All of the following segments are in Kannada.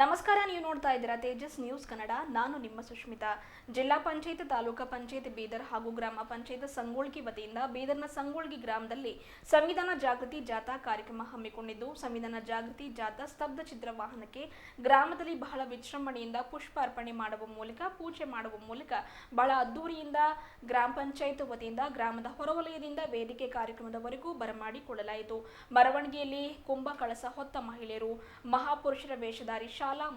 ನಮಸ್ಕಾರ, ನೀವು ನೋಡ್ತಾ ಇದ್ದೀರಾ ತೇಜಸ್ ನ್ಯೂಸ್ ಕನ್ನಡ. ನಾನು ನಿಮ್ಮ ಸುಷ್ಮಿತಾ. ಜಿಲ್ಲಾ ಪಂಚಾಯತ್, ತಾಲೂಕಾ ಪಂಚಾಯತ್ ಬೀದರ್ ಹಾಗೂ ಗ್ರಾಮ ಪಂಚಾಯತ್ ಸಂಗೊಳ್ಗಿ ವತಿಯಿಂದ ಬೀದರ್ನ ಸಂಗೊಳ್ಗಿ ಗ್ರಾಮದಲ್ಲಿ ಸಂವಿಧಾನ ಜಾಗೃತಿ ಜಾಥಾ ಕಾರ್ಯಕ್ರಮ ಹಮ್ಮಿಕೊಂಡಿದ್ದು, ಸಂವಿಧಾನ ಜಾಗೃತಿ ಜಾಥಾ ಸ್ತಬ್ಧ ಚಿತ್ರ ವಾಹನಕ್ಕೆ ಗ್ರಾಮದಲ್ಲಿ ಬಹಳ ವಿಜೃಂಭಣೆಯಿಂದ ಪುಷ್ಪಾರ್ಪಣೆ ಮಾಡುವ ಮೂಲಕ, ಪೂಜೆ ಮಾಡುವ ಮೂಲಕ ಬಹಳ ಅದ್ದೂರಿಯಿಂದ ಗ್ರಾಮ ಪಂಚಾಯತ್ ವತಿಯಿಂದ ಗ್ರಾಮದ ಹೊರವಲಯದಿಂದ ವೇದಿಕೆ ಕಾರ್ಯಕ್ರಮದವರೆಗೂ ಬರಮಾಡಿಕೊಳ್ಳಲಾಯಿತು. ಮೆರವಣಿಗೆಯಲ್ಲಿ ಕುಂಭ ಕಳಸ ಹೊತ್ತ ಮಹಿಳೆಯರು, ಮಹಾಪುರುಷರ ವೇಷಧಾರಿ ಶಾಲಾ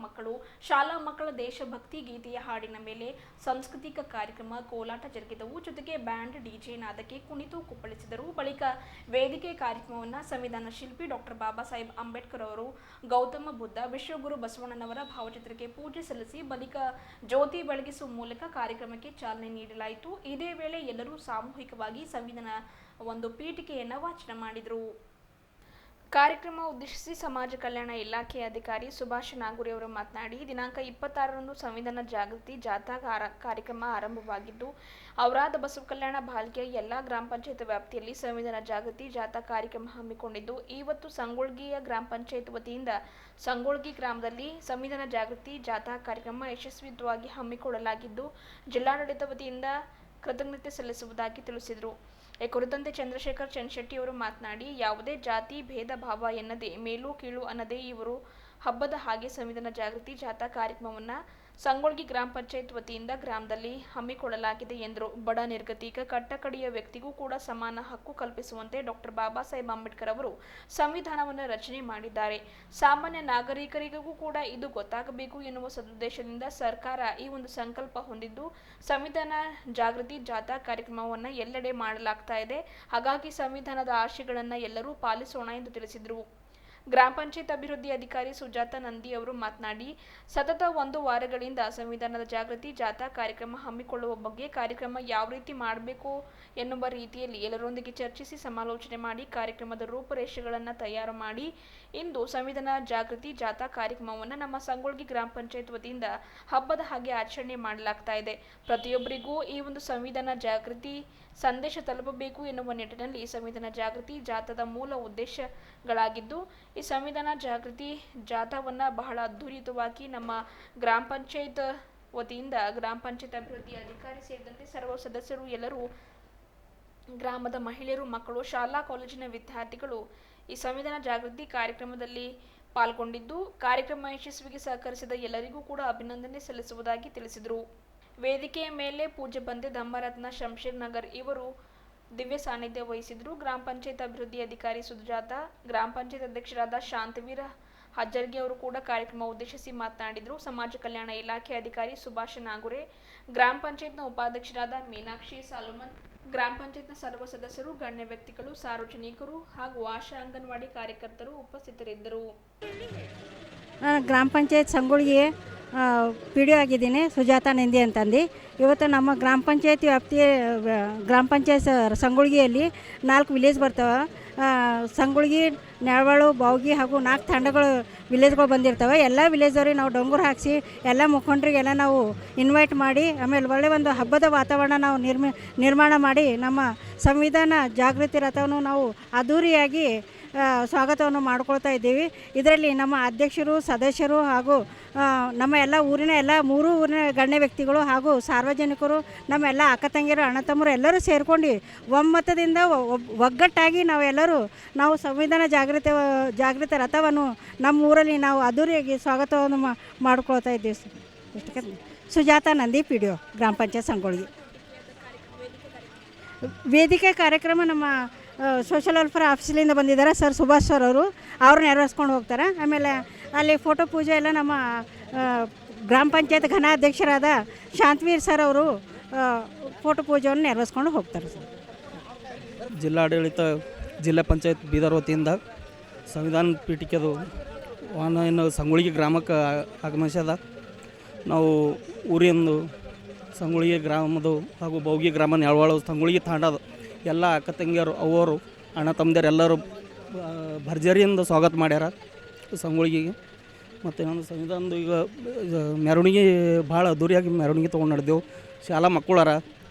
ಮಕ್ಕಳ ದೇಶಭಕ್ತಿ ಗೀತೆಯ ಹಾಡಿನ ಮೇಲೆ ಸಾಂಸ್ಕೃತಿಕ ಕಾರ್ಯಕ್ರಮ, ಕೋಲಾಟ ಜರುಗಿದವು. ಜೊತೆಗೆ ಬ್ಯಾಂಡ್, ಡಿಜೆ ನಾದಕ್ಕೆ ಕುಣಿತು ಕುಪ್ಪಳಿಸಿದರು. ಬಳಿಕ ವೇದಿಕೆ ಕಾರ್ಯಕ್ರಮವನ್ನು ಸಂವಿಧಾನ ಶಿಲ್ಪಿ ಡಾಕ್ಟರ್ ಬಾಬಾ ಸಾಹೇಬ್ ಅಂಬೇಡ್ಕರ್ ಅವರು, ಗೌತಮ ಬುದ್ಧ, ವಿಶ್ವಗುರು ಬಸವಣ್ಣನವರ ಭಾವಚಿತ್ರಕ್ಕೆ ಪೂಜೆ ಸಲ್ಲಿಸಿ ಬಳಿಕ ಜ್ಯೋತಿ ಬೆಳಗಿಸುವ ಮೂಲಕ ಕಾರ್ಯಕ್ರಮಕ್ಕೆ ಚಾಲನೆ ನೀಡಲಾಯಿತು. ಇದೇ ವೇಳೆ ಎಲ್ಲರೂ ಸಾಮೂಹಿಕವಾಗಿ ಸಂವಿಧಾನ ಪೀಠಿಕೆಯನ್ನು ವಾಚನ ಮಾಡಿದರು. ಕಾರ್ಯಕ್ರಮ ಉದ್ದೇಶಿಸಿ ಸಮಾಜ ಕಲ್ಯಾಣ ಇಲಾಖೆಯ ಅಧಿಕಾರಿ ಸುಭಾಷ್ ನಾಗೂರಿ ಅವರು ಮಾತನಾಡಿ, ದಿನಾಂಕ 26ರಂದು ಸಂವಿಧಾನ ಜಾಗೃತಿ ಜಾಥಾ ಕಾರ್ಯಕ್ರಮ ಆರಂಭವಾಗಿದ್ದು, ಔರಾದ ಬಸವ ಕಲ್ಯಾಣ ಬಾಲಿಕೆಯ ಎಲ್ಲ ಗ್ರಾಮ ಪಂಚಾಯತ್ ವ್ಯಾಪ್ತಿಯಲ್ಲಿ ಸಂವಿಧಾನ ಜಾಗೃತಿ ಜಾಥಾ ಕಾರ್ಯಕ್ರಮ ಹಮ್ಮಿಕೊಂಡಿದ್ದು, ಇವತ್ತು ಸಂಗೊಳ್ಗಿಯ ಗ್ರಾಮ ಪಂಚಾಯತ್ ವತಿಯಿಂದ ಸಂಗೊಳ್ಗಿ ಗ್ರಾಮದಲ್ಲಿ ಸಂವಿಧಾನ ಜಾಗೃತಿ ಜಾಥಾ ಕಾರ್ಯಕ್ರಮ ಯಶಸ್ವಿಯಾಗಿ ಹಮ್ಮಿಕೊಳ್ಳಲಾಗಿದ್ದು, ಜಿಲ್ಲಾಡಳಿತ ವತಿಯಿಂದ ಕೃತಜ್ಞತೆ ಸಲ್ಲಿಸುವುದಾಗಿ ತಿಳಿಸಿದರು. ಈ ಕುರಿತಂತೆ ಚಂದ್ರಶೇಖರ್ ಚನ್ಶೆಟ್ಟಿ ಅವರು ಮಾತನಾಡಿ, ಯಾವುದೇ ಜಾತಿ ಭೇದ ಭಾವ ಎನ್ನದೆ, ಮೇಲು ಕೀಳು ಅನ್ನದೇ ಇವರು ಹಬ್ಬದ ಹಾಗೆ ಸಂವಿಧಾನ ಜಾಗೃತಿ ಜಾಥಾ ಕಾರ್ಯಕ್ರಮವನ್ನು ಸಂಗೊಳ್ಗಿ ಗ್ರಾಮ ಪಂಚಾಯತ್ ವತಿಯಿಂದ ಗ್ರಾಮದಲ್ಲಿ ಹಮ್ಮಿಕೊಳ್ಳಲಾಗಿದೆ ಎಂದರು. ಬಡ, ನಿರ್ಗತಿಕ, ಕಟ್ಟಕಡೆಯ ವ್ಯಕ್ತಿಗೂ ಕೂಡ ಸಮಾನ ಹಕ್ಕು ಕಲ್ಪಿಸುವಂತೆ ಡಾಕ್ಟರ್ ಬಾಬಾ ಸಾಹೇಬ್ ಅಂಬೇಡ್ಕರ್ ಅವರು ಸಂವಿಧಾನವನ್ನು ರಚನೆ ಮಾಡಿದ್ದಾರೆ. ಸಾಮಾನ್ಯ ನಾಗರಿಕರಿಗೂ ಕೂಡ ಇದು ಗೊತ್ತಾಗಬೇಕು ಎನ್ನುವ ಸದುದ್ದೇಶದಿಂದ ಸರ್ಕಾರ ಈ ಸಂಕಲ್ಪ ಹೊಂದಿದ್ದು, ಸಂವಿಧಾನ ಜಾಗೃತಿ ಜಾಥಾ ಕಾರ್ಯಕ್ರಮವನ್ನು ಎಲ್ಲೆಡೆ ಮಾಡಲಾಗ್ತಾ ಇದೆ. ಹಾಗಾಗಿ ಸಂವಿಧಾನದ ಆಶಯಗಳನ್ನು ಎಲ್ಲರೂ ಪಾಲಿಸೋಣ ಎಂದು ತಿಳಿಸಿದರು. ಗ್ರಾಮ ಪಂಚಾಯತ್ ಅಭಿವೃದ್ಧಿ ಅಧಿಕಾರಿ ಸುಜಾತ ನಂದಿ ಅವರು ಮಾತನಾಡಿ, ಸತತ 1 ವಾರಗಳಿಂದ ಸಂವಿಧಾನದ ಜಾಗೃತಿ ಜಾಥಾ ಕಾರ್ಯಕ್ರಮ ಹಮ್ಮಿಕೊಳ್ಳುವ ಬಗ್ಗೆ, ಕಾರ್ಯಕ್ರಮ ಯಾವ ರೀತಿ ಮಾಡಬೇಕು ಎನ್ನುವ ರೀತಿಯಲ್ಲಿ ಎಲ್ಲರೊಂದಿಗೆ ಚರ್ಚಿಸಿ ಸಮಾಲೋಚನೆ ಮಾಡಿ ಕಾರ್ಯಕ್ರಮದ ರೂಪುರೇಷೆಗಳನ್ನು ತಯಾರು ಮಾಡಿ ಇಂದು ಸಂವಿಧಾನ ಜಾಗೃತಿ ಜಾಥಾ ಕಾರ್ಯಕ್ರಮವನ್ನು ನಮ್ಮ ಸಂಗೊಳ್ಗಿ ಗ್ರಾಮ ಪಂಚಾಯತ್ ವತಿಯಿಂದ ಹಬ್ಬದ ಹಾಗೆ ಆಚರಣೆ ಮಾಡಲಾಗ್ತಾ ಇದೆ. ಪ್ರತಿಯೊಬ್ಬರಿಗೂ ಈ ಸಂವಿಧಾನ ಜಾಗೃತಿ ಸಂದೇಶ ತಲುಪಬೇಕು ಎನ್ನುವ ನಿಟ್ಟಿನಲ್ಲಿ ಸಂವಿಧಾನ ಜಾಗೃತಿ ಜಾಥಾದ ಮೂಲ ಉದ್ದೇಶಗಳಾಗಿದ್ದು, ಈ ಸಂವಿಧಾನ ಜಾಗೃತಿ ಜಾಥಾವನ್ನು ಬಹಳ ಅದ್ಧೂರಿತವಾಗಿ ನಮ್ಮ ಗ್ರಾಮ ಪಂಚಾಯತ್ ವತಿಯಿಂದ ಗ್ರಾಮ ಪಂಚಾಯತ್ ಅಭಿವೃದ್ಧಿ ಅಧಿಕಾರಿ ಸೇರಿದಂತೆ ಸರ್ವ ಸದಸ್ಯರು, ಎಲ್ಲರೂ, ಗ್ರಾಮದ ಮಹಿಳೆಯರು, ಮಕ್ಕಳು, ಶಾಲಾ ಕಾಲೇಜಿನ ವಿದ್ಯಾರ್ಥಿಗಳು ಈ ಸಂವಿಧಾನ ಜಾಗೃತಿ ಕಾರ್ಯಕ್ರಮದಲ್ಲಿ ಪಾಲ್ಗೊಂಡಿದ್ದು, ಕಾರ್ಯಕ್ರಮ ಯಶಸ್ವಿಗೆ ಸಹಕರಿಸಿದ ಎಲ್ಲರಿಗೂ ಕೂಡ ಅಭಿನಂದನೆ ಸಲ್ಲಿಸುವುದಾಗಿ ತಿಳಿಸಿದರು. ವೇದಿಕೆಯ ಮೇಲೆ ಪೂಜ್ಯ ಬಂದೆ ಧಮ್ಮರತ್ನ ಶಂಶೇರ್ ನಗರ್ ಇವರು ದಿವ್ಯ ಸಾನ್ನಿಧ್ಯ ವಹಿಸಿದರು. ಗ್ರಾಮ ಪಂಚಾಯತ್ ಅಭಿವೃದ್ಧಿ ಅಧಿಕಾರಿ ಸುಜಾತ, ಗ್ರಾಮ ಪಂಚಾಯತ್ ಅಧ್ಯಕ್ಷರಾದ ಶಾಂತವೀರ ಹಜ್ಜರ್ಗಿ ಅವರು ಕೂಡ ಕಾರ್ಯಕ್ರಮ ಉದ್ದೇಶಿಸಿ ಮಾತನಾಡಿದರು. ಸಮಾಜ ಕಲ್ಯಾಣ ಇಲಾಖೆ ಅಧಿಕಾರಿ ಸುಭಾಷ್ ನಾಗುರೆ, ಗ್ರಾಮ ಪಂಚಾಯತ್ನ ಉಪಾಧ್ಯಕ್ಷರಾದ ಮೀನಾಕ್ಷಿ ಸಾಲುಮನ್, ಗ್ರಾಮ ಪಂಚಾಯತ್ನ ಸರ್ವ ಸದಸ್ಯರು, ಗಣ್ಯ ವ್ಯಕ್ತಿಗಳು, ಸಾರ್ವಜನಿಕರು ಹಾಗೂ ಆಶಾ ಅಂಗನವಾಡಿ ಕಾರ್ಯಕರ್ತರು ಉಪಸ್ಥಿತರಿದ್ದರು. ಗ್ರಾಮ ಪಂಚಾಯತ್ ಸಂಗೊಳ್ಗಿ ಪಿ.ಡಿ.ಒ ಆಗಿದ್ದೀನಿ, ಸುಜಾತ ನಂದಿ ಅಂತಂದು. ಇವತ್ತು ನಮ್ಮ ಗ್ರಾಮ ಪಂಚಾಯತಿ ವ್ಯಾಪ್ತಿಯ ಗ್ರಾಮ ಪಂಚಾಯತ್ ಸಂಗೊಳ್ಗಿಯಲ್ಲಿ 4 ವಿಲೇಜ್ ಬರ್ತವೆ. ಸಂಗೊಳ್ಗಿ, ನ್ಯಾಳವಾಳು, ಬಾವ್ಗಿ ಹಾಗೂ 4 ತಂಡಗಳು ವಿಲೇಜ್ಗಳು ಬಂದಿರ್ತವೆ. ಎಲ್ಲ ವಿಲೇಜವ್ರಿಗೆ ನಾವು ಡೊಂಗೂರು ಹಾಕಿಸಿ ಎಲ್ಲ ಮುಖಂಡರಿಗೆಲ್ಲ ನಾವು ಇನ್ವೈಟ್ ಮಾಡಿ, ಆಮೇಲೆ ಒಳ್ಳೆಯ ಹಬ್ಬದ ವಾತಾವರಣ ನಾವು ನಿರ್ಮಾಣ ಮಾಡಿ ನಮ್ಮ ಸಂವಿಧಾನ ಜಾಗೃತಿ ರಥವನ್ನು ನಾವು ಅದ್ಧೂರಿಯಾಗಿ ಸ್ವಾಗತವನ್ನು ಮಾಡ್ಕೊಳ್ತಾ ಇದ್ದೀವಿ. ಇದರಲ್ಲಿ ನಮ್ಮ ಅಧ್ಯಕ್ಷರು, ಸದಸ್ಯರು ಹಾಗೂ ನಮ್ಮ ಎಲ್ಲ 3 ಊರಿನ ಗಣ್ಯ ವ್ಯಕ್ತಿಗಳು ಹಾಗೂ ಸಾರ್ವಜನಿಕರು, ನಮ್ಮ ಎಲ್ಲ ಅಕ್ಕ ತಂಗಿಯರು, ಅಣ್ಣ ತಮ್ಮರು ಎಲ್ಲರೂ ಸೇರ್ಕೊಂಡು ಒಮ್ಮತದಿಂದ ಒಗ್ಗಟ್ಟಾಗಿ ನಾವು ಸಂವಿಧಾನ ಜಾಗೃತಿ ರಥವನ್ನು ನಮ್ಮ ಊರಲ್ಲಿ ನಾವು ಅದ್ದೂರಿಯಾಗಿ ಸ್ವಾಗತವನ್ನು ಮಾಡ್ಕೊಳ್ತಾ ಇದ್ದೀವಿ. ಸುಜಾತ ನಂದಿ, ಪಿ.ಡಿ.ಒ ಗ್ರಾಮ ಪಂಚಾಯತ್ ಸಂಗೊಳ್ಗಿ. ವೇದಿಕೆ ಕಾರ್ಯಕ್ರಮ ನಮ್ಮ ಸೋಷಲ್ ವೆಲ್ಫೇರ್ ಆಫೀಸಲ್ಲಿಂದ ಬಂದಿದ್ದಾರೆ ಸರ್ ಸುಭಾಷ್ ಸರ್ ಅವರು ನೆರವೇರಿಸ್ಕೊಂಡು ಹೋಗ್ತಾರೆ. ಆಮೇಲೆ ಅಲ್ಲಿ ಫೋಟೋ ಪೂಜೆ ಎಲ್ಲ ನಮ್ಮ ಗ್ರಾಮ ಪಂಚಾಯತ್ ಘನಾಧ್ಯಕ್ಷರಾದ ಶಾಂತವೀರ್ ಸರ್ ಅವರು ಫೋಟೋ ಪೂಜೆಯನ್ನು ನೆರವೇರಿಸ್ಕೊಂಡು ಹೋಗ್ತಾರೆ ಸರ್. ಜಿಲ್ಲಾಡಳಿತ, ಜಿಲ್ಲಾ ಪಂಚಾಯತ್ ಬೀದರ್ ವತಿಯಿಂದ ಸಂವಿಧಾನ ಪೀಠಿಕೆದು ವಾಹನ ಏನು ಸಂಗೊಳ್ಗಿ ಗ್ರಾಮಕ್ಕೆ ಆಗಮಿಸ್ಯದ. ನಾವು ಊರಿಂದು ಸಂಗೊಳ್ಗಿ ಗ್ರಾಮದು ಹಾಗೂ ಬೌಗಿ ಗ್ರಾಮ, ನ್ಯಾಳವಾಳು, ಸಂಗೊಳ್ಗಿ ತಾಂಡದ ಎಲ್ಲ ಅಕ್ಕ ತಂಗಿಯರು, ಅವರು ಅಣ್ಣ ತಮ್ಮದಿರು ಎಲ್ಲರೂ ಭರ್ಜರಿಯಿಂದ ಸ್ವಾಗತ ಮಾಡ್ಯಾರ ಸಂಗೊಳ್ಗಿಗೆ. ಮತ್ತು ನಾನು ಸಂವಿಧಾನದ ಈಗ ಮೆರವಣಿಗೆ ಭಾಳ ಅದ್ದೂರಿಯಾಗಿ ಮೆರವಣಿಗೆ ತೊಗೊಂಡು ನಡೆದೆವು. ಶಾಲಾ ಮಕ್ಕಳರ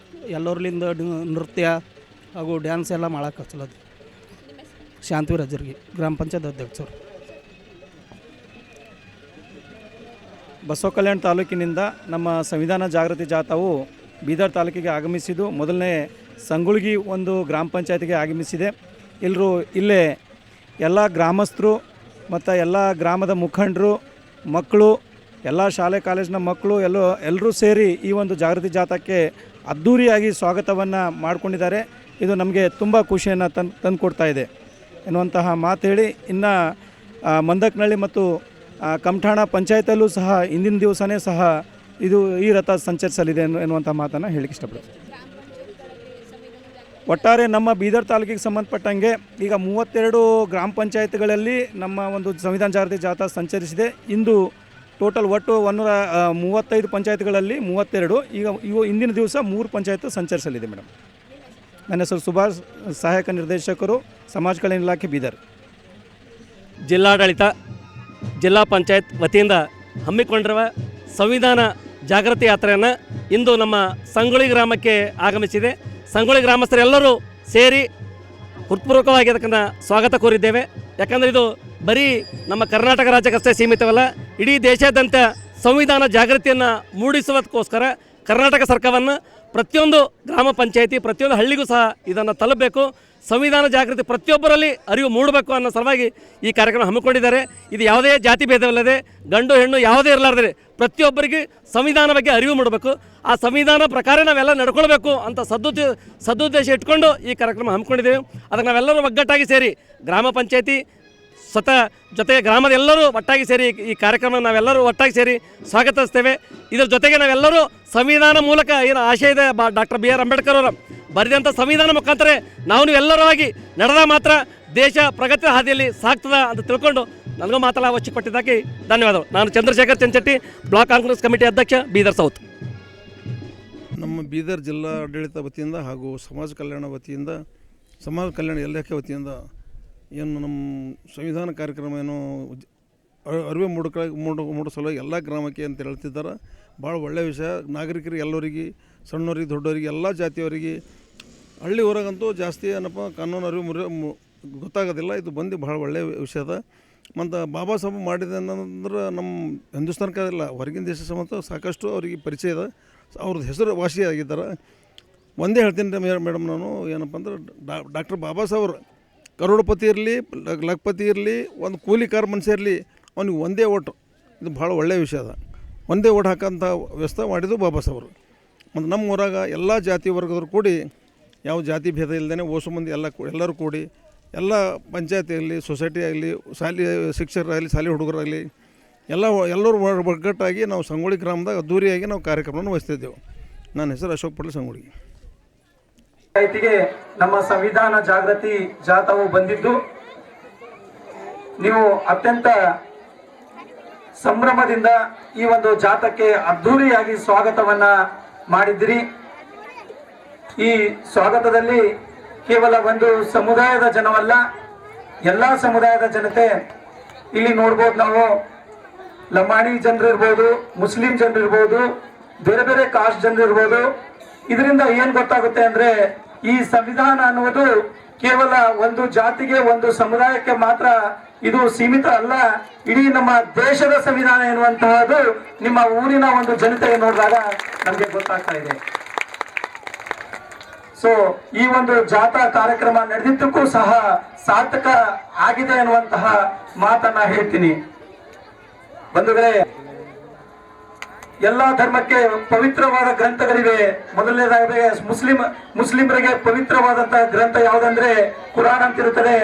ಎಲ್ಲರ್ಲಿಂದ ನೃತ್ಯ ಹಾಗೂ ಡ್ಯಾನ್ಸ್ ಎಲ್ಲ ಮಾಡಕ್ಕೆ ಹಚ್ಚಲದು. ಶಾಂತವೀರ ಹಜ್ಜರ್ಗಿ, ಗ್ರಾಮ ಪಂಚಾಯತ್ ಅಧ್ಯಕ್ಷರು. ಬಸವ ಕಲ್ಯಾಣ ತಾಲೂಕಿನಿಂದ ನಮ್ಮ ಸಂವಿಧಾನ ಜಾಗೃತಿ ಜಾಥಾವು ಬೀದರ್ ತಾಲೂಕಿಗೆ ಆಗಮಿಸಿದ್ದು ಮೊದಲನೇ ಸಂಗುಳ್ಗಿ ಒಂದು ಗ್ರಾಮ ಪಂಚಾಯತಿಗೆ ಆಗಮಿಸಿದೆ. ಇಲ್ಲೇ ಎಲ್ಲ ಗ್ರಾಮಸ್ಥರು ಮತ್ತು ಎಲ್ಲ ಗ್ರಾಮದ ಮುಖಂಡರು, ಮಕ್ಕಳು, ಎಲ್ಲ ಶಾಲೆ ಕಾಲೇಜಿನ ಮಕ್ಕಳು ಎಲ್ಲರೂ ಸೇರಿ ಈ ಒಂದು ಜಾಗೃತಿ ಜಾಥಾಕ್ಕೆ ಅದ್ಧೂರಿಯಾಗಿ ಸ್ವಾಗತವನ್ನು ಮಾಡಿಕೊಂಡಿದ್ದಾರೆ. ಇದು ನಮಗೆ ತುಂಬ ಖುಷಿಯನ್ನು ತಂದುಕೊಡ್ತಾ ಇದೆ ಎನ್ನುವಂತಹ ಮಾತು ಹೇಳಿ, ಇನ್ನು ಮಂದಕ್ನಳ್ಳಿ ಮತ್ತು ಕಮಠಾಣ ಪಂಚಾಯತಲ್ಲೂ ಸಹ ಇಂದಿನ ದಿವಸನೇ ಸಹ ಈ ರಥ ಸಂಚರಿಸಲಿದೆ ಎನ್ನುವಂಥ ಮಾತನ್ನು ಹೇಳಕ್ಕೆ ಇಷ್ಟಪಡ್ತೀನಿ. ಒಟ್ಟಾರೆ ನಮ್ಮ ಬೀದರ್ ತಾಲೂಕಿಗೆ ಸಂಬಂಧಪಟ್ಟಂಗೆ ಈಗ 32 ಗ್ರಾಮ ಪಂಚಾಯತ್ಗಳಲ್ಲಿ ನಮ್ಮ ಒಂದು ಸಂವಿಧಾನ ಜಾಗೃತಿ ಜಾಥಾ ಸಂಚರಿಸಿದೆ. ಇಂದು ಟೋಟಲ್ ಒಟ್ಟು 135 ಪಂಚಾಯತ್ಗಳಲ್ಲಿ 32, ಈಗ ಇಂದಿನ ದಿವಸ 3 ಪಂಚಾಯತ್ ಸಂಚರಿಸಲಿದೆ. ಮೇಡಮ್, ನನ್ನ ಹೆಸರು ಸುಭಾಷ್, ಸಹಾಯಕ ನಿರ್ದೇಶಕರು, ಸಮಾಜ ಕಲ್ಯಾಣ ಇಲಾಖೆ, ಬೀದರ್. ಜಿಲ್ಲಾಡಳಿತ, ಜಿಲ್ಲಾ ಪಂಚಾಯತ್ ವತಿಯಿಂದ ಹಮ್ಮಿಕೊಂಡಿರುವ ಸಂವಿಧಾನ ಜಾಗೃತಿ ಯಾತ್ರೆಯನ್ನು ಇಂದು ನಮ್ಮ ಸಂಗೊಳ್ಳಿ ಗ್ರಾಮಕ್ಕೆ ಆಗಮಿಸಿದೆ. ಸಂಗೊಳ್ಳಿ ಗ್ರಾಮಸ್ಥರೆಲ್ಲರೂ ಸೇರಿ ಹೃತ್ಪೂರ್ವಕವಾಗಿ ಅದಕ್ಕೆ ಸ್ವಾಗತ ಕೋರಿದ್ದೇವೆ. ಯಾಕಂದರೆ ಇದು ಬರೀ ನಮ್ಮ ಕರ್ನಾಟಕ ರಾಜ್ಯಕ್ಕಷ್ಟೇ ಸೀಮಿತವಲ್ಲ, ಇಡೀ ದೇಶಾದ್ಯಂತ ಸಂವಿಧಾನ ಜಾಗೃತಿಯನ್ನು ಮೂಡಿಸುವುದಕ್ಕೋಸ್ಕರ ಕರ್ನಾಟಕ ಸರ್ಕಾರವನ್ನು ಪ್ರತಿಯೊಂದು ಗ್ರಾಮ ಪಂಚಾಯಿತಿ, ಪ್ರತಿಯೊಂದು ಹಳ್ಳಿಗೂ ಸಹ ಇದನ್ನು ತಲುಪಬೇಕು. ಸಂವಿಧಾನ ಜಾಗೃತಿ ಪ್ರತಿಯೊಬ್ಬರಲ್ಲಿ ಅರಿವು ಮೂಡಬೇಕು ಅನ್ನೋ ಸಲುವಾಗಿ ಈ ಕಾರ್ಯಕ್ರಮ ಹಮ್ಮಿಕೊಂಡಿದ್ದಾರೆ. ಇದು ಯಾವುದೇ ಜಾತಿ ಭೇದವಿಲ್ಲದೆ, ಗಂಡು ಹೆಣ್ಣು ಯಾವುದೇ ಇರಲಾರ್ದೆ ಪ್ರತಿಯೊಬ್ಬರಿಗೆ ಸಂವಿಧಾನ ಬಗ್ಗೆ ಅರಿವು ಮೂಡಬೇಕು. ಆ ಸಂವಿಧಾನ ಪ್ರಕಾರ ನಾವೆಲ್ಲ ನಡ್ಕೊಳ್ಬೇಕು ಅಂತ ಸದುದ್ದೇಶ ಇಟ್ಕೊಂಡು ಈ ಕಾರ್ಯಕ್ರಮ ಹಮ್ಮಿಕೊಂಡಿದ್ದೇವೆ. ಅದಕ್ಕೆ ನಾವೆಲ್ಲರೂ ಒಗ್ಗಟ್ಟಾಗಿ ಸೇರಿ ಗ್ರಾಮ ಪಂಚಾಯಿತಿ ಜೊತೆಗೆ ಗ್ರಾಮದ ಎಲ್ಲರೂ ಒಟ್ಟಾಗಿ ಸೇರಿ ಈ ಕಾರ್ಯಕ್ರಮ ನಾವೆಲ್ಲರೂ ಒಟ್ಟಾಗಿ ಸೇರಿ ಸ್ವಾಗತಿಸ್ತೇವೆ. ಇದರ ಜೊತೆಗೆ ನಾವೆಲ್ಲರೂ ಸಂವಿಧಾನ ಮೂಲಕ ಏನು ಆಶಯ ಇದೆ, ಡಾಕ್ಟರ್ BR ಅಂಬೇಡ್ಕರ್ ಅವರು ಬರೆದಂಥ ಸಂವಿಧಾನ ಮುಖಾಂತರ ನೀವೆಲ್ಲರೂ ನಡೆದ ಮಾತ್ರ ದೇಶ ಪ್ರಗತಿ ಹಾದಿಯಲ್ಲಿ ಸಾಗ್ತದ ಅಂತ ತಿಳ್ಕೊಂಡು ನನಗೂ ಮಾತಲ್ಲ ಅವಶ್ಯಪಟ್ಟಿದ್ದಕ್ಕೆ ಧನ್ಯವಾದಗಳು. ನಾನು ಚಂದ್ರಶೇಖರ್ ಚೆಂಚಟ್ಟಿ, ಬ್ಲಾಕ್ ಕಾಂಗ್ರೆಸ್ ಕಮಿಟಿ ಅಧ್ಯಕ್ಷ, ಬೀದರ್ ಸೌತ್. ನಮ್ಮ ಬೀದರ್ ಜಿಲ್ಲಾ ಆಡಳಿತ ವತಿಯಿಂದ ಹಾಗೂ ಸಮಾಜ ಕಲ್ಯಾಣ ವತಿಯಿಂದ, ಸಮಾಜ ಕಲ್ಯಾಣ ಇಲಾಖೆ ವತಿಯಿಂದ ಏನು ನಮ್ಮ ಸಂವಿಧಾನ ಕಾರ್ಯಕ್ರಮ ಏನು ಅರಿವು ಮೂಡಿಸಲು ಎಲ್ಲ ಗ್ರಾಮಕ್ಕೆ ಅಂತ ಹೇಳ್ತಿದ್ದಾರೆ. ಭಾಳ ಒಳ್ಳೆಯ ವಿಷಯ. ನಾಗರಿಕರಿಗೆ, ಎಲ್ಲರಿಗೆ, ಸಣ್ಣವರಿಗೆ, ದೊಡ್ಡವರಿಗೆ, ಎಲ್ಲ ಜಾತಿಯವರಿಗೆ, ಹಳ್ಳಿ ಊರಾಗಂತೂ ಜಾಸ್ತಿ ಏನಪ್ಪ ಕಾನೂನು ಅರಿವು ಗೊತ್ತಾಗೋದಿಲ್ಲ. ಇದು ಬಂದು ಭಾಳ ಒಳ್ಳೆಯ ವಿಷಯ ಅದ. ಮತ್ತು ಬಾಬಾ ಸಾಹೇಬ್ ಮಾಡಿದಂದ್ರೆ ನಮ್ಮ ಹಿಂದೂಸ್ತಾನಕ್ಕಾಗಿಲ್ಲ, ಹೊರಗಿನ ದೇಶ ಸಮೇತ ಸಾಕಷ್ಟು ಅವರಿಗೆ ಪರಿಚಯ ಇದೆ. ಅವ್ರದ್ದು ಹೆಸರು ವಾಸಿಯಾಗಿದ್ದಾರೆ. ಒಂದೇ ಹೇಳ್ತೀನಿ ಮೇಡಮ್, ನಾನು ಏನಪ್ಪ ಅಂದ್ರೆ ಡಾಕ್ಟರ್ ಬಾಬಾ ಸಾಹೇಬ್ರು ಕರೋಡಪತಿ ಇರಲಿ, ಲಖಪತಿ ಇರಲಿ, ಒಂದು ಕೂಲಿಕಾರ ಮನುಷ್ಯ ಇರಲಿ, ಅವ್ನಿಗೆ ಒಂದೇ ಓಟು. ಇದು ಭಾಳ ಒಳ್ಳೆಯ ವಿಷಯ ಅದ. ಒಂದೇ ಓಟ್ ಹಾಕೋಂಥ ವ್ಯವಸ್ಥೆ ಮಾಡಿದ್ದು ಬಾಬಾ ಸಾಹೇಬ್ರು. ಮತ್ತು ನಮ್ಮ ಊರಾಗ ಎಲ್ಲ ಜಾತಿ ವರ್ಗದವ್ರು ಕೂಡಿ, ಯಾವ ಜಾತಿ ಭೇದ ಇಲ್ಲದೇ ಓಸು ಮಂದಿ ಎಲ್ಲರೂ ಕೂಡಿ, ಎಲ್ಲ ಪಂಚಾಯತಿ ಆಗಲಿ, ಸೊಸೈಟಿ ಆಗಲಿ, ಶಾಲೆ ಶಿಕ್ಷಕರಾಗಲಿ, ಶಾಲೆ ಹುಡುಗರಾಗಲಿ ಎಲ್ಲರೂ ಒಗ್ಗಟ್ಟಾಗಿ ನಾವು ಸಂಗೊಳ್ಳಿ ಗ್ರಾಮದಾಗ ಅದ್ದೂರಿಯಾಗಿ ನಾವು ಕಾರ್ಯಕ್ರಮವನ್ನು ವಹಿಸ್ತಿದ್ದೆವು. ನನ್ನ ಹೆಸರು ಅಶೋಕ್ ಪಟೇಲ್, ಸಂಗೊಳ್ಳಿ. ಪಂಚಾಯತಿಗೆ ನಮ್ಮ ಸಂವಿಧಾನ ಜಾಗೃತಿ ಜಾಥಾವು ಬಂದಿದ್ದು, ನೀವು ಅತ್ಯಂತ ಸಂಭ್ರಮದಿಂದ ಈ ಒಂದು ಜಾಥಾಕ್ಕೆ ಅದ್ದೂರಿಯಾಗಿ ಸ್ವಾಗತವನ್ನ ಮಾಡಿದಿರಿ. ಈ ಸ್ವಾಗತದಲ್ಲಿ ಕೇವಲ ಒಂದು ಸಮುದಾಯದ ಜನವಲ್ಲ, ಎಲ್ಲ ಸಮುದಾಯದ ಜನತೆ ಇಲ್ಲಿ ನೋಡ್ಬೋದು. ನಾವು ಲಂಬಾಣಿ ಜನರು ಇರ್ಬೋದು, ಮುಸ್ಲಿಂ ಜನರು ಇರ್ಬೋದು, ಬೇರೆ ಬೇರೆ ಕಾಸ್ಟ್ ಜನರು ಇರ್ಬೋದು. ಇದರಿಂದ ಏನ್ ಗೊತ್ತಾಗುತ್ತೆ ಅಂದ್ರೆ, ಈ ಸಂವಿಧಾನ ಅನ್ನುವುದು ಕೇವಲ ಒಂದು ಜಾತಿಗೆ, ಒಂದು ಸಮುದಾಯಕ್ಕೆ ಮಾತ್ರ ಇದು ಸೀಮಿತ ಅಲ್ಲ. ಇಡೀ ನಮ್ಮ ದೇಶದ ಸಂವಿಧಾನ ಎನ್ನುವಂತಹದ್ದು ನಿಮ್ಮ ಊರಿನ ಒಂದು ಜನತೆಗೆ ನೋಡಿದಾಗ ನಮಗೆ ಗೊತ್ತಾಗ್ತಾ ಇದೆ. ಸೊ ಈ ಒಂದು ಜಾಥಾ ಕಾರ್ಯಕ್ರಮ ನಡೆದಿದ್ದಕ್ಕೂ ಸಹ ಸಾರ್ಥಕ ಆಗಿದೆ ಅನ್ನುವಂತಹ ಮಾತನ್ನ ಹೇಳ್ತೀನಿ. ಬಂಧುಗಳೇ, ಎಲ್ಲಾ ಧರ್ಮಕ್ಕೆ ಪವಿತ್ರವಾದ ಗ್ರಂಥಗಳಿವೆ. ಮೊದಲನೇದಾಗಿ ಮುಸ್ಲಿಮರಿಗೆ ಪವಿತ್ರವಾದಂತಹ ಗ್ರಂಥ ಯಾವುದಂದ್ರೆ ಕುರಾನ್ ಅಂತ ಇರುತ್ತದೆ.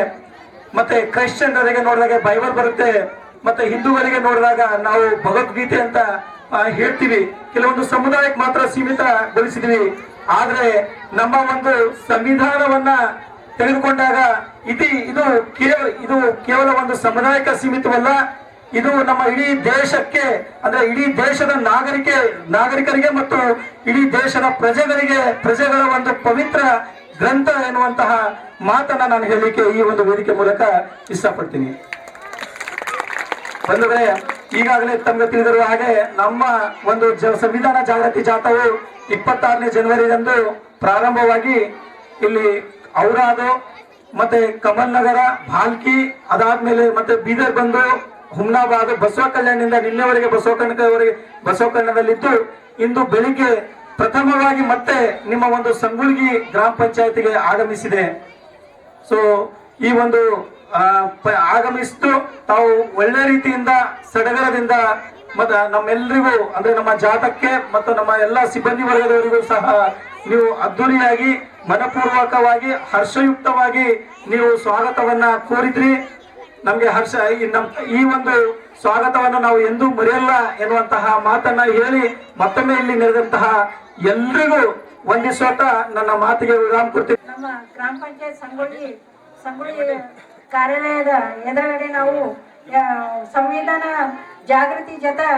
ಮತ್ತೆ ಕ್ರೈಶ್ಚಿಯನ್ರಿಗೆ ನೋಡಿದಾಗ ಬೈಬಲ್ ಬರುತ್ತೆ. ಮತ್ತೆ ಹಿಂದೂಗಳಿಗೆ ನೋಡಿದಾಗ ನಾವು ಭಗವದ್ಗೀತೆ ಅಂತ ಹೇಳ್ತೀವಿ. ಕೆಲವೊಂದು ಸಮುದಾಯಕ್ಕೆ ಮಾತ್ರ ಸೀಮಿತಗೊಳಿಸಿದ್ವಿ. ಆದ್ರೆ ನಮ್ಮ ಒಂದು ಸಂವಿಧಾನವನ್ನ ತೆಗೆದುಕೊಂಡಾಗ ಇದು ಕೇವಲ ಒಂದು ಸಮುದಾಯಕ್ಕೆ ಸೀಮಿತವಲ್ಲ. ಇದು ನಮ್ಮ ಇಡೀ ದೇಶಕ್ಕೆ, ಅಂದ್ರೆ ಇಡೀ ದೇಶದ ನಾಗರಿಕರಿಗೆ ಮತ್ತು ಇಡೀ ದೇಶದ ಪ್ರಜೆಗಳ ಒಂದು ಪವಿತ್ರ ಗ್ರಂಥ ಎನ್ನುವಂತಹ ಮಾತನ್ನ ನಾನು ಹೇಳಲಿಕ್ಕೆ ಈ ಒಂದು ವೇದಿಕೆ ಮೂಲಕ ಇಷ್ಟಪಡ್ತೀನಿ. ಬಂಧುಗಳೇ, ಈಗಾಗಲೇ ತಮಗೆ ತಿಳಿದಿರುವ ಹಾಗೆ ನಮ್ಮ ಒಂದು ಸಂವಿಧಾನ ಜಾಗೃತಿ ಜಾಥಾವು 26ನೇ ಜನವರಿದಂದು ಪ್ರಾರಂಭವಾಗಿ ಇಲ್ಲಿ ಔರಾದ್ ಮತ್ತೆ ಕಮಲ್ ನಗರ, ಭಾಲ್ಕಿ, ಅದಾದ್ಮೇಲೆ ಮತ್ತೆ ಬೀದರ್ ಬಂದು ಹುಮ್ನಾಬಾದ್ ಬಸವ ಕಲ್ಯಾಣದಿಂದ ನಿನ್ನೆವರೆಗೆ ಬಸವ ಕಲ್ಯಾಣದಲ್ಲಿದ್ದು ಇಂದು ಬೆಳಿಗ್ಗೆ ಪ್ರಥಮವಾಗಿ ಮತ್ತೆ ನಿಮ್ಮ ಒಂದು ಸಂಗುಳ್ಗಿ ಗ್ರಾಮ ಪಂಚಾಯತಿಗೆ ಆಗಮಿಸಿದೆ. ಸೊ ಈ ಒಂದು ಆಗಮಿಸಿದ್ದು ತಾವು ಒಳ್ಳೆ ರೀತಿಯಿಂದ ಸಡಗರದಿಂದ ಮತ್ತು ನಮ್ಮೆಲ್ಲರಿಗೂ ಅಂದ್ರೆ ನಮ್ಮ ಜಾತಕ್ಕೆ ಮತ್ತು ನಮ್ಮ ಎಲ್ಲ ಸಿಬ್ಬಂದಿ ವರ್ಗದವರಿಗೂ ಸಹ ನೀವು ಅದ್ದೂರಿಯಾಗಿ ಮನಪೂರ್ವಕವಾಗಿ ಹರ್ಷಯುಕ್ತವಾಗಿ ನೀವು ಸ್ವಾಗತವನ್ನ ಕೋರಿದ್ರಿ. ನಮ್ಗೆ ಹರ್ಷ ಈ ಒಂದು ಸ್ವಾಗತವನ್ನು ನಾವು ಎಂದೂ ಮರೆಯಲ್ಲ ಎನ್ನುವಂತಹ ಮಾತನ್ನ ಹೇಳಿ ಮತ್ತೊಮ್ಮೆ ಇಲ್ಲಿ ನೆರೆದಂತಹ ಎಲ್ರಿಗೂ ವಂದಿಸೋತ ನನ್ನ ಮಾತಿಗೆ ವಿರಾಮ ಕೊಡ್ತೀನಿ. ನಮ್ಮ ಗ್ರಾಮ ಪಂಚಾಯತ್ ಸಂಗೊಳ್ಳಿ ಕಾರ್ಯಾಲಯದ ಎದುರುಗಡೆ ನಾವು ಸಂವಿಧಾನ ಜಾಗೃತಿ ಜೊತೆ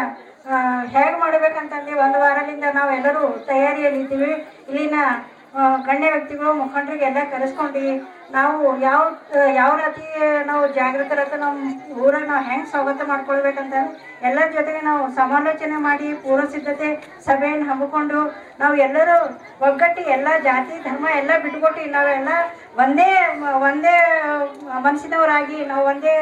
ಹೇಗೆ ಮಾಡಬೇಕಂತಂದು ಒಂದು ವಾರದಿಂದ ನಾವೆಲ್ಲರೂ ತಯಾರಿಯಲ್ಲಿದ್ದೀವಿ. ಇಲ್ಲಿನ ಗಣ್ಯ ವ್ಯಕ್ತಿಗಳು ಮುಖಂಡರಿಗೆ ಎಲ್ಲ ಕರೆಸ್ಕೊಂಡು ನಾವು ಯಾವ ರೀತಿ ನಾವು ಜಾಗೃತರತ್ತ ನಮ್ಮ ಊರನ್ನು ನಾವು ಹೆಂಗೆ ಸ್ವಾಗತ ಮಾಡ್ಕೊಳ್ಬೇಕಂತ ಎಲ್ಲರ ಜೊತೆಗೆ ನಾವು ಸಮಾಲೋಚನೆ ಮಾಡಿ ಪೂರ್ವ ಸಿದ್ಧತೆ ಸಭೆಯನ್ನು ಹಮ್ಮಿಕೊಂಡು ನಾವು ಎಲ್ಲರೂ ಒಗ್ಗಟ್ಟು ಎಲ್ಲ ಜಾತಿ ಧರ್ಮ ಎಲ್ಲ ಬಿಟ್ಕೊಟ್ಟು ನಾವೆಲ್ಲ ಒಂದೇ ಮನಸ್ಸಿನವರಾಗಿ ನಾವು ಒಂದೇ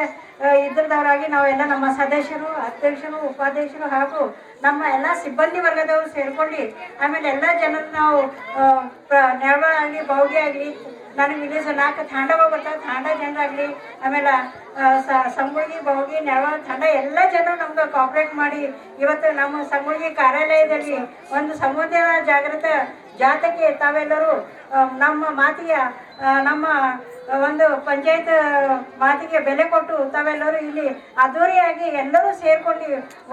ಇದ್ರದವರಾಗಿ ನಾವೆಲ್ಲ ನಮ್ಮ ಸದಸ್ಯರು ಅಧ್ಯಕ್ಷರು ಉಪಾಧ್ಯಕ್ಷರು ಹಾಗೂ ನಮ್ಮ ಎಲ್ಲ ಸಿಬ್ಬಂದಿ ವರ್ಗದವರು ಸೇರ್ಕೊಂಡು ಆಮೇಲೆ ಎಲ್ಲ ಜನರು ನಾವು ನೆರವ ಆಗಲಿ ಬೌಗಿ ಆಗಲಿ ನನಗೆ ಇಲ್ಲಿ 4 ತಾಂಡವ ಬರ್ತಾವೆ ತಾಂಡ ಜನರಾಗಲಿ ಆಮೇಲೆ ಸಂಗೊಳ್ಗಿ ಬೌಗಿ ನೆರವ ತಾಂಡ ಎಲ್ಲ ಜನರು ನಮ್ಗೆ ಕೋಆಪ್ರೇಟ್ ಮಾಡಿ ಇವತ್ತು ನಮ್ಮ ಸಂಗೊಳ್ಗಿ ಕಾರ್ಯಾಲಯದಲ್ಲಿ ಒಂದು ಸಂವಿಧಾನ ಜಾಗೃತ ಜಾಥಾಕ್ಕೆ ತಾವೆಲ್ಲರೂ ನಮ್ಮ ಮಾತಿಗೆ ನಮ್ಮ ಒಂದು ಪಂಚಾಯತ್ ಮಾತಿಗೆ ಬೆಲೆ ಕೊಟ್ಟು ತಾವೆಲ್ಲರೂ ಇಲ್ಲಿ ಅದ್ದೂರಿಯಾಗಿ ಎಲ್ಲರೂ ಸೇರ್ಕೊಂಡು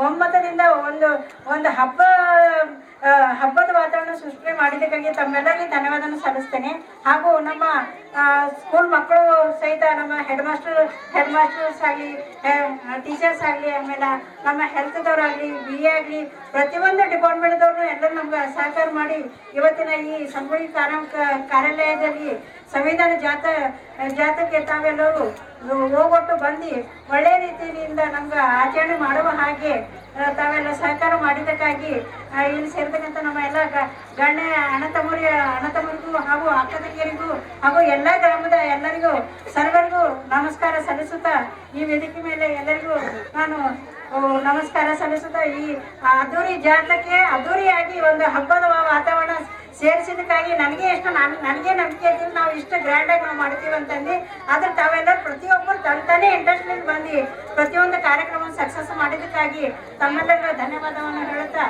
ಒಮ್ಮತದಿಂದ ಒಂದು ಹಬ್ಬದ ವಾತಾವರಣ ಸೃಷ್ಟಿ ಮಾಡಿದ್ದಕ್ಕಾಗಿ ತಮ್ಮೆಲ್ಲರಿಗೆ ಧನ್ಯವಾದನ ಸಲ್ಲಿಸ್ತೇನೆ. ಹಾಗೂ ನಮ್ಮ ಸ್ಕೂಲ್ ಮಕ್ಕಳು ಸಹಿತ ನಮ್ಮ ಹೆಡ್ ಮಾಸ್ಟರ್ಸ್ ಆಗಲಿ ಟೀಚರ್ಸ್ ಆಗಲಿ ಆಮೇಲೆ ನಮ್ಮ ಹೆಲ್ತ್ದವ್ರಾಗಲಿ BA ಆಗಲಿ ಪ್ರತಿಯೊಂದು ಡಿಪಾರ್ಟ್ಮೆಂಟ್ದವ್ರು ಎಲ್ಲರೂ ನಮ್ಗೆ ಸಹಕಾರ ಮಾಡಿ ಇವತ್ತಿನ ಈ ಸಂಗೊಳ್ಳಿ ಕಾರ್ಯಾಲಯದಲ್ಲಿ ಸಂವಿಧಾನ ಜಾಥಾಕ್ಕೆ ತಾವೆಲ್ಲರೂ ಹೋಗೊಟ್ಟು ಬಂದು ಒಳ್ಳೆ ರೀತಿಯಿಂದ ನಮ್ಗೆ ಆಚರಣೆ ಮಾಡುವ ಹಾಗೆ ತಾವೆಲ್ಲ ಸಹಕಾರ ಮಾಡಿದ್ದಕ್ಕಾಗಿ ಇಲ್ಲಿ ಸೇರ್ತಕ್ಕಂಥ ನಮ್ಮ ಎಲ್ಲ ಗಣ್ಯ ಅಣ್ಣ ತಮ್ಮರಿಗೂ ಹಾಗೂ ಅಕ್ಕ ತಂಗಿಯರಿಗೂ ಹಾಗೂ ಎಲ್ಲ ಗ್ರಾಮದ ಎಲ್ಲರಿಗೂ ಸರ್ವರಿಗೂ ನಮಸ್ಕಾರ ಸಲ್ಲಿಸುತ್ತಾ ಈ ವೇದಿಕೆ ಮೇಲೆ ಎಲ್ಲರಿಗೂ ನಾನು ನಮಸ್ಕಾರ ಸಲ್ಲಿಸುತ್ತಾ ಈ ಅದ್ದೂರಿ ಜಾಥಾಕ್ಕೆ ಅದ್ದೂರಿಯಾಗಿ ಒಂದು ಹಬ್ಬದ ವಾತಾವರಣ ಸೇರಿಸಿದ್ದಕ್ಕಾಗಿ ನನಗೆ ನಂಬಿಕೆ ಇದ್ದಿಲ್ಲ ನಾವು ಇಷ್ಟು ಗ್ರ್ಯಾಂಡಾಗಿ ನಾವು ಮಾಡ್ತೀವಿ ಅಂತಂದು. ಆದ್ರೆ ತಾವೆಲ್ಲರೂ ಪ್ರತಿಯೊಬ್ಬರು ತಾನೇ ಇಂಟ್ರೆಸ್ಟ್ನಲ್ಲಿ ಬಂದು ಪ್ರತಿಯೊಂದು ಕಾರ್ಯಕ್ರಮ ಸಕ್ಸಸ್ ಮಾಡಿದ್ದಕ್ಕಾಗಿ ತಮ್ಮೆಲ್ಲರಿಗೂ ಧನ್ಯವಾದವನ್ನು ಹೇಳುತ್ತಾ